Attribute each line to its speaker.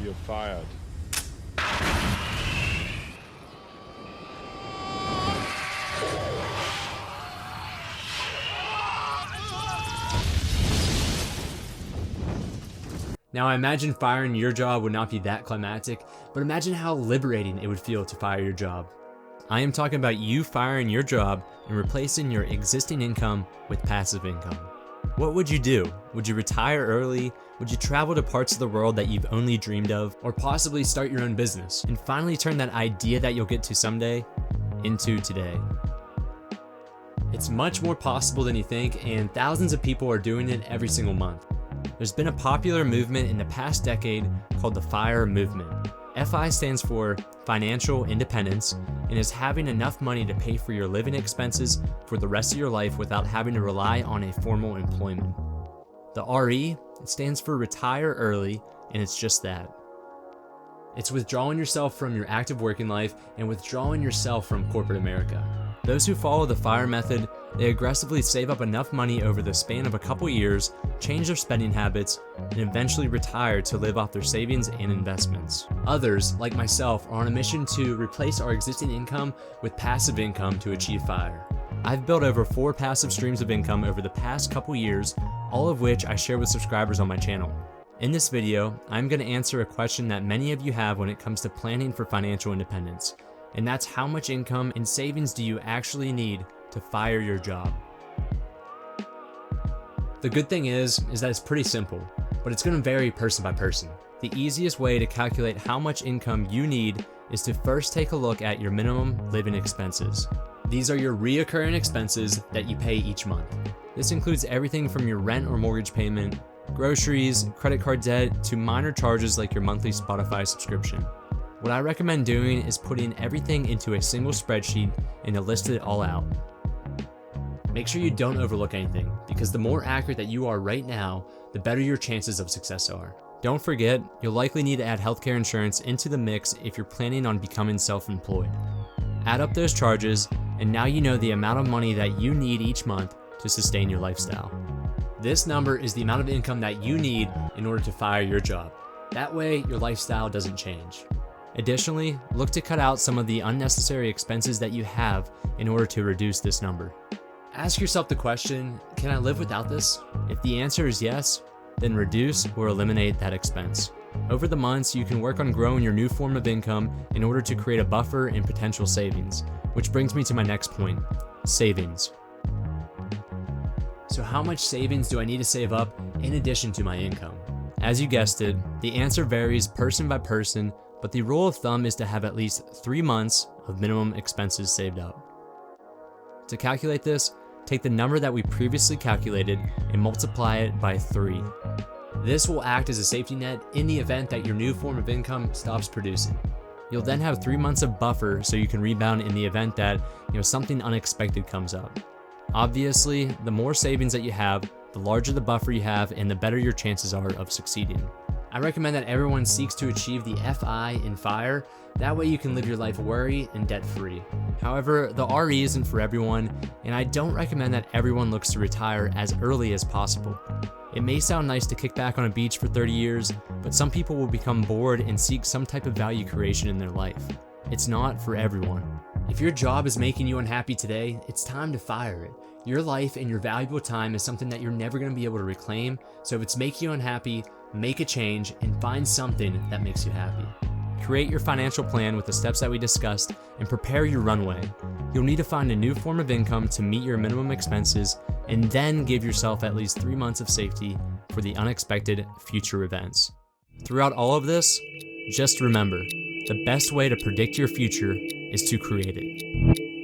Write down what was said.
Speaker 1: you're fired.
Speaker 2: Now, I imagine firing your job would not be that climactic, but imagine how liberating it would feel to fire your job. I am talking about you firing your job and replacing your existing income with passive income. What would you do? Would you retire early? Would you travel to parts of the world that you've only dreamed of? Or possibly start your own business and finally turn that idea that you'll get to someday into today? It's much more possible than you think, and thousands of people are doing it every single month. There's been a popular movement in the past decade called the FIRE movement. FI stands for financial independence and is having enough money to pay for your living expenses for the rest of your life without having to rely on a formal employment. The RE, it stands for retire early, and it's just that. It's withdrawing yourself from your active working life and withdrawing yourself from corporate America. Those who follow the FIRE method, they aggressively save up enough money over the span of a couple years, change their spending habits, and eventually retire to live off their savings and investments. Others, like myself, are on a mission to replace our existing income with passive income to achieve FIRE. I've built over 4 passive streams of income over the past couple years, all of which I share with subscribers on my channel. In this video, I'm going to answer a question that many of you have when it comes to planning for financial independence, and that's how much income and savings do you actually need to fire your job? The good thing is that it's pretty simple, but it's going to vary person by person. The easiest way to calculate how much income you need is to first take a look at your minimum living expenses. These are your reoccurring expenses that you pay each month. This includes everything from your rent or mortgage payment, groceries, credit card debt, to minor charges like your monthly Spotify subscription. What I recommend doing is putting everything into a single spreadsheet and to list it all out. Make sure you don't overlook anything, because the more accurate that you are right now, the better your chances of success are. Don't forget, you'll likely need to add healthcare insurance into the mix if you're planning on becoming self-employed. Add up those charges, and now you know the amount of money that you need each month to sustain your lifestyle. This number is the amount of income that you need in order to fire your job. That way, your lifestyle doesn't change. Additionally, look to cut out some of the unnecessary expenses that you have in order to reduce this number. Ask yourself the question, can I live without this? If the answer is yes, then reduce or eliminate that expense. Over the months, you can work on growing your new form of income in order to create a buffer and potential savings, which brings me to my next point, savings. So how much savings do I need to save up in addition to my income? As you guessed it, the answer varies person by person, but the rule of thumb is to have at least 3 months of minimum expenses saved up. To calculate this, take the number that we previously calculated and multiply it by 3. This will act as a safety net in the event that your new form of income stops producing. You'll then have 3 months of buffer so you can rebound in the event that something unexpected comes up. Obviously, the more savings that you have, the larger the buffer you have, and the better your chances are of succeeding. I recommend that everyone seeks to achieve the FI in FIRE. That way you can live your life worry and debt-free. However, the RE isn't for everyone, and I don't recommend that everyone looks to retire as early as possible. It may sound nice to kick back on a beach for 30 years, but some people will become bored and seek some type of value creation in their life. It's not for everyone. If your job is making you unhappy today, it's time to fire it. Your life and your valuable time is something that you're never going to be able to reclaim, so if it's making you unhappy, make a change and find something that makes you happy. Create your financial plan with the steps that we discussed and prepare your runway. You'll need to find a new form of income to meet your minimum expenses and then give yourself at least 3 months of safety for the unexpected future events. Throughout all of this, just remember, the best way to predict your future is to create it.